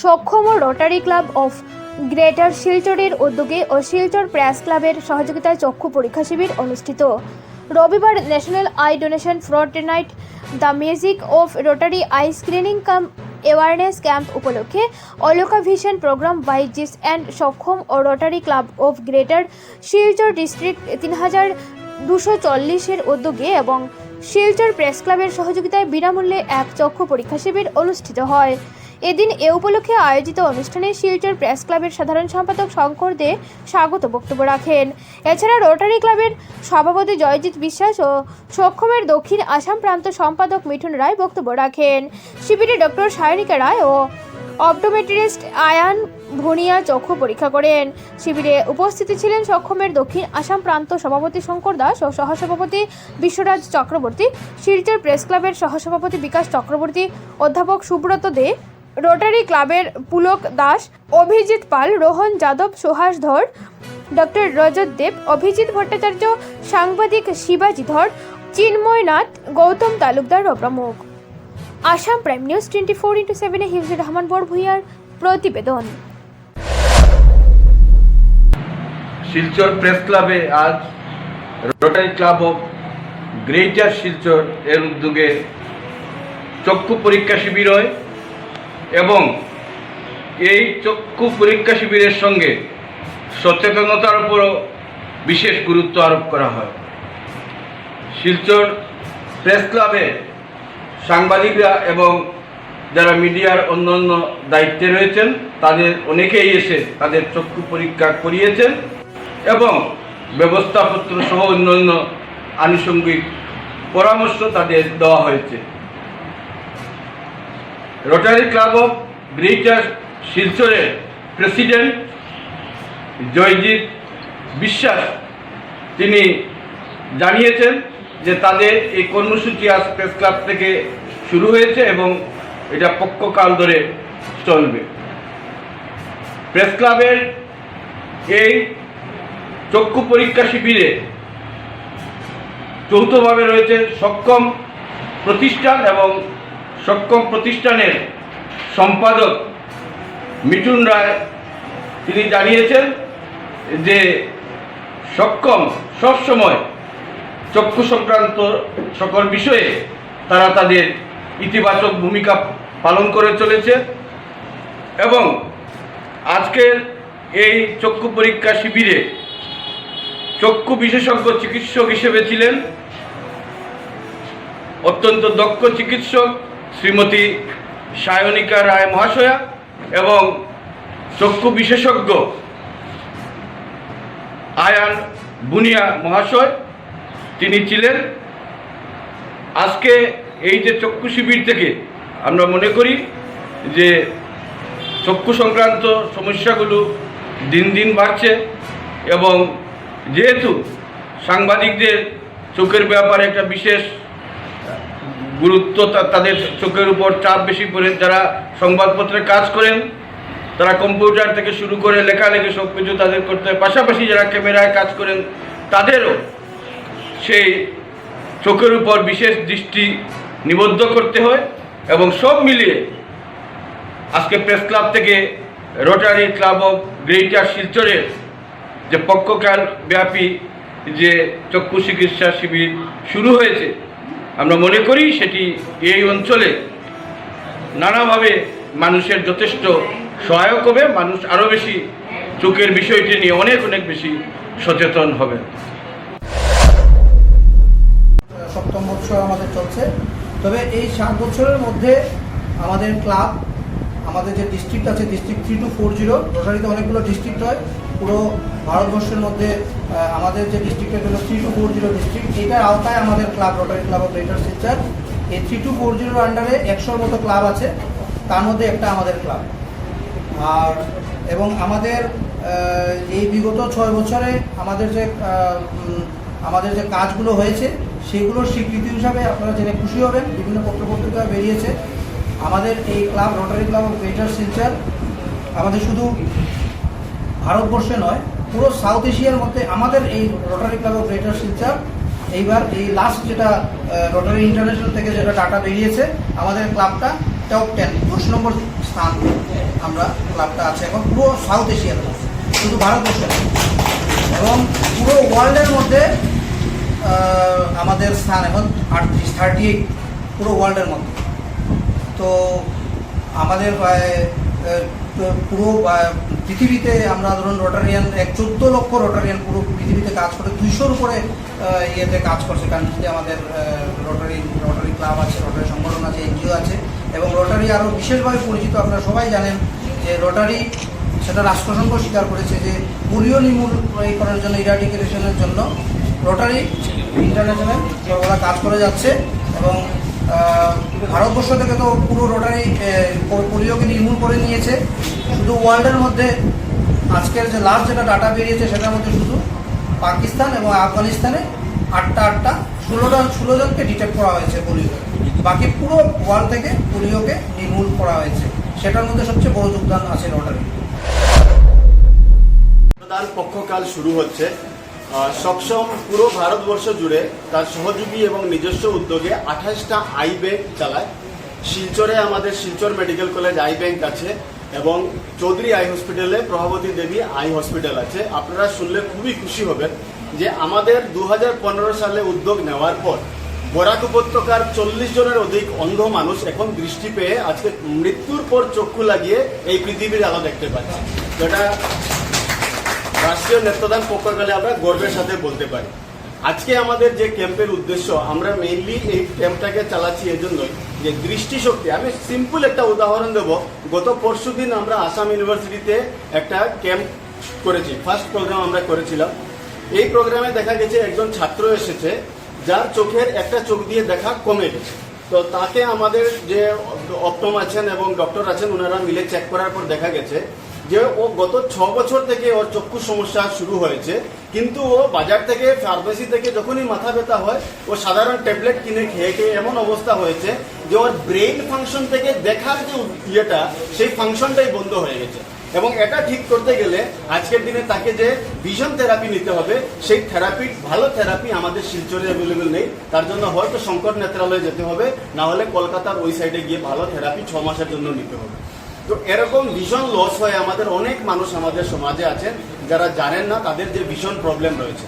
সক্ষম ও Rotary club of greater শিলচরের উদ্যোগে ও শিলচর প্রেস ক্লাবের সহযোগিতায় চক্ষু পরীক্ষা শিবির অনুষ্ঠিত। রবিবার national eye donation fortnight the music of Rotary eye screening cum awareness camp উপলক্ষে অলকা ভিশন প্রোগ্রাম বাই জিস অ্যান্ড সক্ষম ও Rotary club of greater Silchar district 3240 উদ্যোগে এবং শিলচর প্রেস ক্লাবের সহযোগিতায় বিনামূল্যে এক চক্ষু পরীক্ষা শিবির অনুষ্ঠিত হয়। এদিন এ উপলক্ষে আয়োজিত অনুষ্ঠানে শিলচর প্রেস ক্লাবের সাধারণ সম্পাদক শঙ্কর দে স্বাগত বক্তব্য রাখেন। এছাড়া রোটারি ক্লাবের সভাপতি জয়জিৎ বিশ্বাস ও সক্ষমের দক্ষিণ আসাম প্রান্ত সম্পাদক মিঠুন রায় বক্তব্য রাখেন। শিবিরে ডক্টর সায়নিকা রায় ও অপটোমেট্রিস্ট আয়ান ভুনিয়া চক্ষু পরীক্ষা করেন। শিবিরে উপস্থিত ছিলেন সক্ষমের দক্ষিণ আসাম প্রান্ত সভাপতি শঙ্কর দাস ও সহসভাপতি বিশ্বরাজ চক্রবর্তী, শিলচর প্রেস ক্লাবের সহসভাপতি বিকাশ চক্রবর্তী, অধ্যাপক সুব্রত দে, রোটারি ক্লাবের পুলক দাস, অভিজিৎ পাল, রোহন যাদব, সুহাস ধর, ডক্টর রজত দেব, অভিজিৎ ভট্টাচার্য, সাংবাদিক শিবাজি ধর, চিন্ময় নাথ, গৌতম তালুকদার ও প্রমুখ। আসাম প্রাইম নিউজ 24/7 এ হিফজুর রহমান বড়ভূঁইয়ার প্রতিবেদন। শিলচর প্রেস ক্লাবে আজ rotary club of greater Silchar এর উদ্যোগে চক্ষু পরীক্ষা শিবির হয় এবং এই চক্ষু পরীক্ষা শিবিরের সঙ্গে সচেতনতার উপরও বিশেষ গুরুত্ব আরোপ করা হয়। শিলচর প্রেস ক্লাবে সাংবাদিকরা এবং যারা মিডিয়ার অন্যান্য দায়িত্বে রয়েছেন তাদের অনেকেই এসে তাদের চক্ষু পরীক্ষা করিয়েছেন এবং ব্যবস্থাপত্র সহ অন্যান্য আনুষঙ্গিক পরামর্শ তাদের দেওয়া হয়েছে। রোটারি ক্লাব অফ গ্রেটার শিলচরের প্রেসিডেন্ট জয়জিৎ বিশ্বাস তিনি জানিয়েছেন যে তাদের এই কর্মসূচি আজ প্রেস ক্লাব থেকে শুরু হয়েছে এবং এটা পক্ষকাল ধরে চলবে। প্রেস ক্লাবের এই চক্ষু পরীক্ষা শিবিরে যৌথভাবে রয়েছে সক্ষম প্রতিষ্ঠান এবং সক্ষম প্রতিষ্ঠানের সম্পাদক মিঠুন রায়। তিনি জানিয়েছেন যে সক্ষম সবসময় চক্ষু সংক্রান্ত সকল বিষয়ে তারা তাদের ইতিবাচক ভূমিকা পালন করে চলেছে এবং আজকের এই চক্ষু পরীক্ষা শিবিরে চক্ষু বিশেষজ্ঞ চিকিৎসক হিসেবে ছিলেন অত্যন্ত দক্ষ চিকিৎসক শ্রীমতী সায়নিকা রায় মহাশয়া এবং চক্ষু বিশেষজ্ঞ আয়ান বুনিয়া মহাশয় তিনি ছিলেন। আজকে এই যে চক্ষু শিবির থেকে আমরা মনে করি যে চক্ষু সংক্রান্ত সমস্যাগুলো দিন দিন বাড়ছে এবং যেহেতু সাংবাদিকদের চোখের ব্যাপারে একটা বিশেষ গুরুত্ব, তাদের চোখের উপর চাপ বেশি পড়ে, যারা সংবাদপত্রে কাজ করেন তারা কম্পিউটার থেকে শুরু করে লেখালেখি সব কিছু তাদের করতে হয়, পাশাপাশি যারা ক্যামেরায় কাজ করেন তাদেরও সেই চোখের উপর বিশেষ দৃষ্টি নিবদ্ধ করতে হয় এবং সব মিলিয়ে আজকে প্রেস ক্লাব থেকে রোটারি ক্লাব অফ গ্রেটার শিলচরের যে পক্ষকাল ব্যাপী যে চক্ষু চিকিৎসা শিবির শুরু হয়েছে আমরা মনে করি সেটি এই অঞ্চলে নানাভাবে মানুষের যথেষ্ট সহায়ক হবে। মানুষ আরও বেশি চোখের বিষয়টি নিয়ে অনেক বেশি সচেতন হবে। সপ্তম বছর আমাদের চলছে, তবে এই 7 বছরের মধ্যে আমাদের ক্লাব, আমাদের যে ডিস্ট্রিক্ট আছে ডিস্ট্রিক্ট 3240, রোটারিতে অনেকগুলো ডিস্ট্রিক্ট হয় পুরো ভারতবর্ষের মধ্যে, আমাদের যে ডিস্ট্রিক্টের হলো 3240 ডিস্ট্রিক্ট, এটার আওতায় আমাদের club rotary club of greater Silchar. এই 3240 আন্ডারে 100-র মতো ক্লাব আছে, তার মধ্যে একটা আমাদের ক্লাব। আর এবং আমাদের এই বিগত 6 বছরে আমাদের যে কাজগুলো হয়েছে সেগুলোর স্বীকৃতি হিসাবে আপনারা জেনে খুশি হবেন, বিভিন্ন পত্রপত্রিকা বেরিয়েছে। আমাদের এই club rotary club of greater Silchar আমাদের শুধু ভারতবর্ষে নয়, পুরো সাউথ এশিয়ার মধ্যে আমাদের এই rotary club of greater Silchar এইবার এই লাস্ট যেটা রোটারি ইন্টারন্যাশনাল থেকে যেটা ডাটা বেরিয়েছে, আমাদের ক্লাবটা টপ 10 10 নম্বর স্থান আমরা ক্লাবটা আছে এখন পুরো সাউথ এশিয়ার মধ্যে, শুধু ভারতবর্ষে না, এবং পুরো ওয়ার্ল্ডের মধ্যে আমাদের স্থান এখন 38 পুরো ওয়ার্ল্ডের মধ্যে। তো আমাদের পুরো পৃথিবীতে আমরা ধরুন রোটারিয়ান 14 লক্ষ রোটারিয়ান পুরো পৃথিবীতে কাজ করে, 200-র উপরে ইয়েতে কাজ করছে কান্ট্রিতে আমাদের রোটারি ক্লাব আছে, রোটারি সংগঠন আছে, এনজিও আছে। এবং রোটারি আরও বিশেষভাবে পরিচিত, আপনারা সবাই জানেন যে রোটারি সেটা রাষ্ট্রসংঘ স্বীকার করেছে যে পোলিও নির্মূলীকরণের জন্য, ইরাডিকেশনের জন্য রোটারি ইন্টারন্যাশনাল ওরা কাজ করে যাচ্ছে। এবং ভারতবর্ষ থেকে তো পুরো রোটারি পোলিওকে নির্মূল করে নিয়েছে। শুধু ওয়ার্ল্ডের মধ্যে আজকের যে লাস্ট যেটা ডাটা বেরিয়েছে সেটার মধ্যে শুধু পাকিস্তান এবং আফগানিস্তানে 16 জনকে ডিটেক্ট করা হয়েছে পোলিও, বাকি পুরো ওয়ার্ল্ড থেকে পোলিওকে নির্মূল করা হয়েছে। সেটার মধ্যে সবচেয়ে বড় যোগদান আছে রোটারি। রক্তদান পক্ষকাল শুরু হচ্ছে। সক্ষম পুরো ভারতবর্ষ জুড়ে তার সহযোগী এবং নিজস্ব উদ্যোগে 28টা আই ব্যাংক চালায়। শিলচরে আমাদের Silchar medical college I bank আছে এবং চৌধুরী আই হসপিটালে প্রভাবতী দেবী আই হসপিটাল আছে। আপনারা শুনলে খুবই খুশি হবেন যে আমাদের 2015 সালে উদ্যোগ নেওয়ার পর বরাক উপত্যকার 40 জনের অধিক অন্ধ মানুষ এখন দৃষ্টি পেয়ে আজকে মৃত্যুর পর চক্ষু লাগিয়ে এই পৃথিবীর আলো দেখতে পাচ্ছে, যেটা রাষ্ট্রীয় নেত্রদান পক্ষকালে আমরা গর্বের সাথে বলতে পারি। আজকে আমাদের যে ক্যাম্পের উদ্দেশ্য, আমরা মেইনলি এই ক্যাম্পটাকে চালাচ্ছি এজন্যই যে দৃষ্টিশক্তি। আমি সিম্পল একটা উদাহরণ দেব। গত পরশুদিন আমরা আসাম ইউনিভার্সিটিতে একটা ক্যাম্প করেছি, ফার্স্ট প্রোগ্রাম আমরা করেছিলাম। এই প্রোগ্রামে দেখা গেছে একজন ছাত্র এসেছে যার চোখের একটা চোখ দিয়ে দেখা কমে গেছে। তো তাকে আমাদের যে অপটম আছেন এবং ডক্টর আছেন ওনারা মিলে চেক করার পর দেখা গেছে যে ও গত 6 বছর থেকে ওর চক্ষু সমস্যা শুরু হয়েছে, কিন্তু ও বাজার থেকে ফার্মেসি থেকে যখনই মাথা ব্যথা হয় ও সাধারণ ট্যাবলেট কিনে খেয়ে এমন অবস্থা হয়েছে যে ওর ব্রেইন ফাংশন থেকে দেখার যে ইয়েটা সেই ফাংশনটাই বন্ধ হয়ে গেছে। এবং এটা ঠিক করতে গেলে আজকের দিনে তাকে যে ভিশন থেরাপি নিতে হবে, সেই থেরাপি ভালো থেরাপি আমাদের শিলচরে অ্যাভেলেবেল নেই। তার জন্য হয়তো শঙ্কর নেত্রালয়ে যেতে হবে, না হলে কলকাতার ওই সাইডে গিয়ে ভালো থেরাপি 6 মাসের জন্য নিতে হবে। তো এরকম ভীষণ লস হয় আমাদের অনেক মানুষ আমাদের সমাজে আছেন যারা জানেন না তাদের যে ভীষণ প্রবলেম রয়েছে।